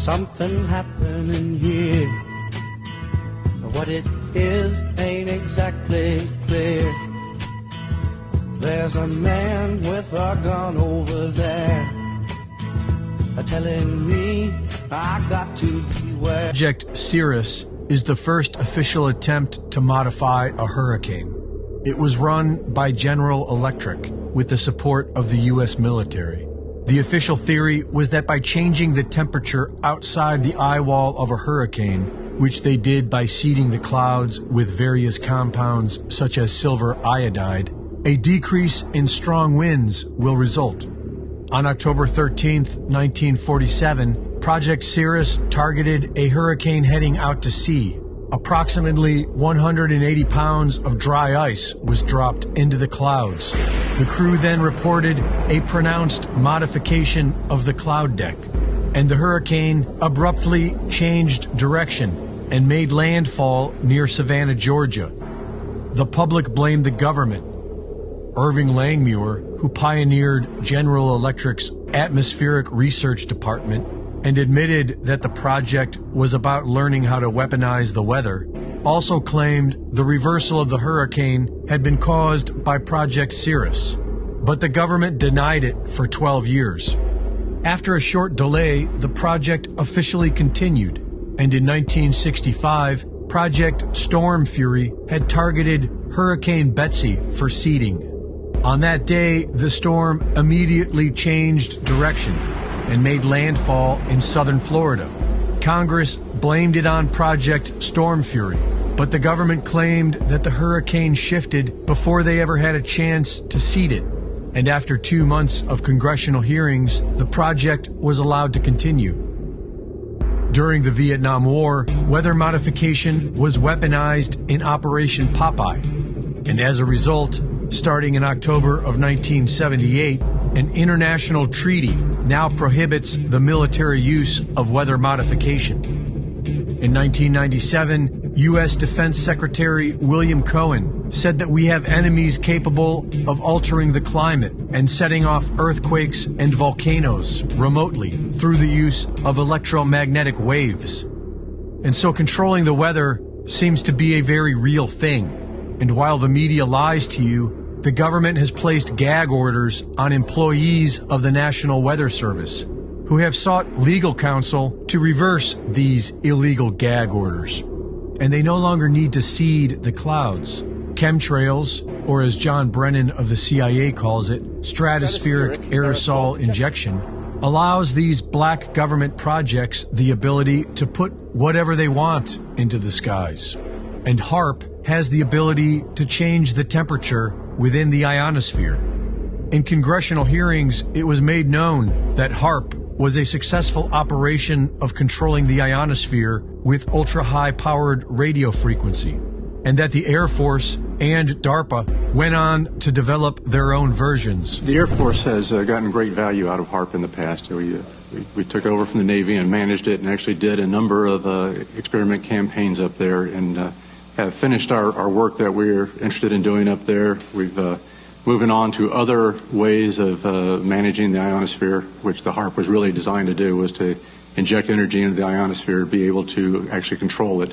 something happening here. What it is ain't exactly clear. There's a man with a gun over there telling me I got to beware. Project Cirrus is the first official attempt to modify a hurricane. It was run by General Electric with the support of the U.S. military. The official theory was that by changing the temperature outside the eye wall of a hurricane, which they did by seeding the clouds with various compounds such as silver iodide, a decrease in strong winds will result. On October 13, 1947, Project Cirrus targeted a hurricane heading out to sea. Approximately 180 pounds of dry ice was dropped into the clouds. The crew then reported a pronounced modification of the cloud deck, and the hurricane abruptly changed direction and made landfall near Savannah, Georgia. The public blamed the government. Irving Langmuir, who pioneered General Electric's atmospheric research department and admitted that the project was about learning how to weaponize the weather, also claimed the reversal of the hurricane had been caused by Project Cirrus, but the government denied it for 12 years. After a short delay, the project officially continued, and in 1965, Project Storm Fury had targeted Hurricane Betsy for seeding. On that day, the storm immediately changed direction and made landfall in southern Florida. Congress blamed it on Project Storm Fury, but the government claimed that the hurricane shifted before they ever had a chance to seed it. And after 2 months of congressional hearings, the project was allowed to continue. During the Vietnam War, weather modification was weaponized in Operation Popeye, and as a result, starting in October of 1978, an international treaty now prohibits the military use of weather modification. In 1997, U.S. Defense Secretary William Cohen said that we have enemies capable of altering the climate and setting off earthquakes and volcanoes remotely through the use of electromagnetic waves. And so controlling the weather seems to be a very real thing. And while the media lies to you, the government has placed gag orders on employees of the National Weather Service, who have sought legal counsel to reverse these illegal gag orders. And they no longer need to seed the clouds. Chemtrails, or as John Brennan of the CIA calls it, stratospheric aerosol injection, allows these black government projects the ability to put whatever they want into the skies. And HAARP has the ability to change the temperature within the ionosphere. In congressional hearings, it was made known that HAARP was a successful operation of controlling the ionosphere with ultra-high-powered radio frequency, and that the Air Force and DARPA went on to develop their own versions. The Air Force has gotten great value out of HAARP in the past. We took over from the Navy and managed it and actually did a number of experiment campaigns up there and have finished our work that we're interested in doing up there. We've moving on to other ways of managing the ionosphere, which the HAARP was really designed to do, was to inject energy into the ionosphere to be able to actually control it.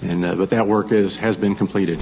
And but that work has been completed.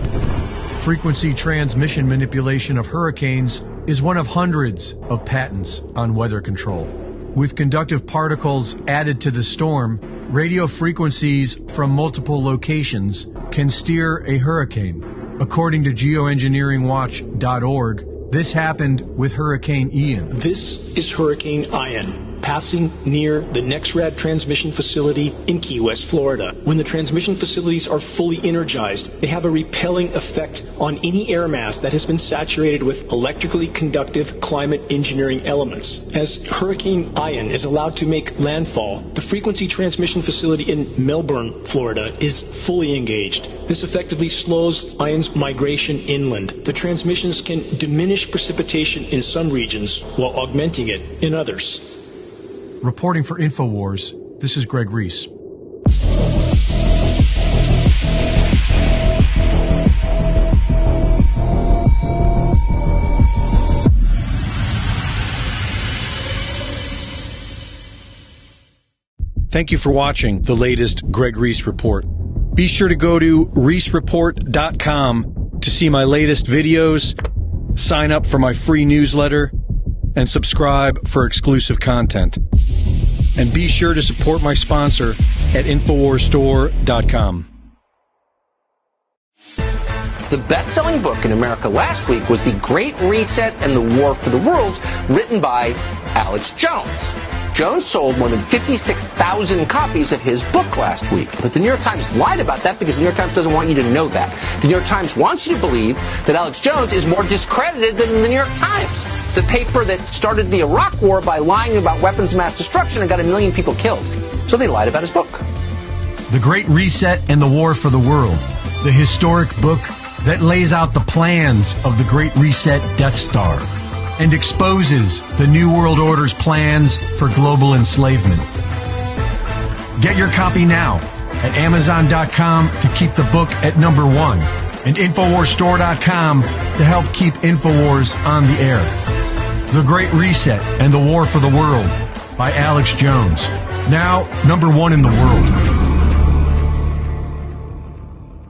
Frequency transmission manipulation of hurricanes is one of hundreds of patents on weather control. With conductive particles added to the storm, radio frequencies from multiple locations can steer a hurricane. According to geoengineeringwatch.org, this happened with Hurricane Ian. This is Hurricane Ian, passing near the NexRad transmission facility in Key West, Florida. When the transmission facilities are fully energized, they have a repelling effect on any air mass that has been saturated with electrically conductive climate engineering elements. As Hurricane Ian is allowed to make landfall, the frequency transmission facility in Melbourne, Florida is fully engaged. This effectively slows Ian's migration inland. The transmissions can diminish precipitation in some regions while augmenting it in others. Reporting for InfoWars, this is Greg Reese. Thank you for watching the latest Greg Reese Report. Be sure to go to reesereport.com to see my latest videos, sign up for my free newsletter, and subscribe for exclusive content. And be sure to support my sponsor at InfoWarsStore.com. The best-selling book in America last week was The Great Reset and the War for the World, written by Alex Jones. Jones sold more than 56,000 copies of his book last week. But the New York Times lied about that because the New York Times doesn't want you to know that. The New York Times wants you to believe that Alex Jones is more discredited than the New York Times, the paper that started the Iraq War by lying about weapons of mass destruction and got 1 million people killed. So they lied about his book. The Great Reset and the War for the World, the historic book that lays out the plans of the Great Reset Death Star and exposes the New World Order's plans for global enslavement. Get your copy now at Amazon.com to keep the book at number 1 and InfoWarsStore.com to help keep InfoWars on the air. The Great Reset and the War for the World by Alex Jones. Now, number 1 in the world.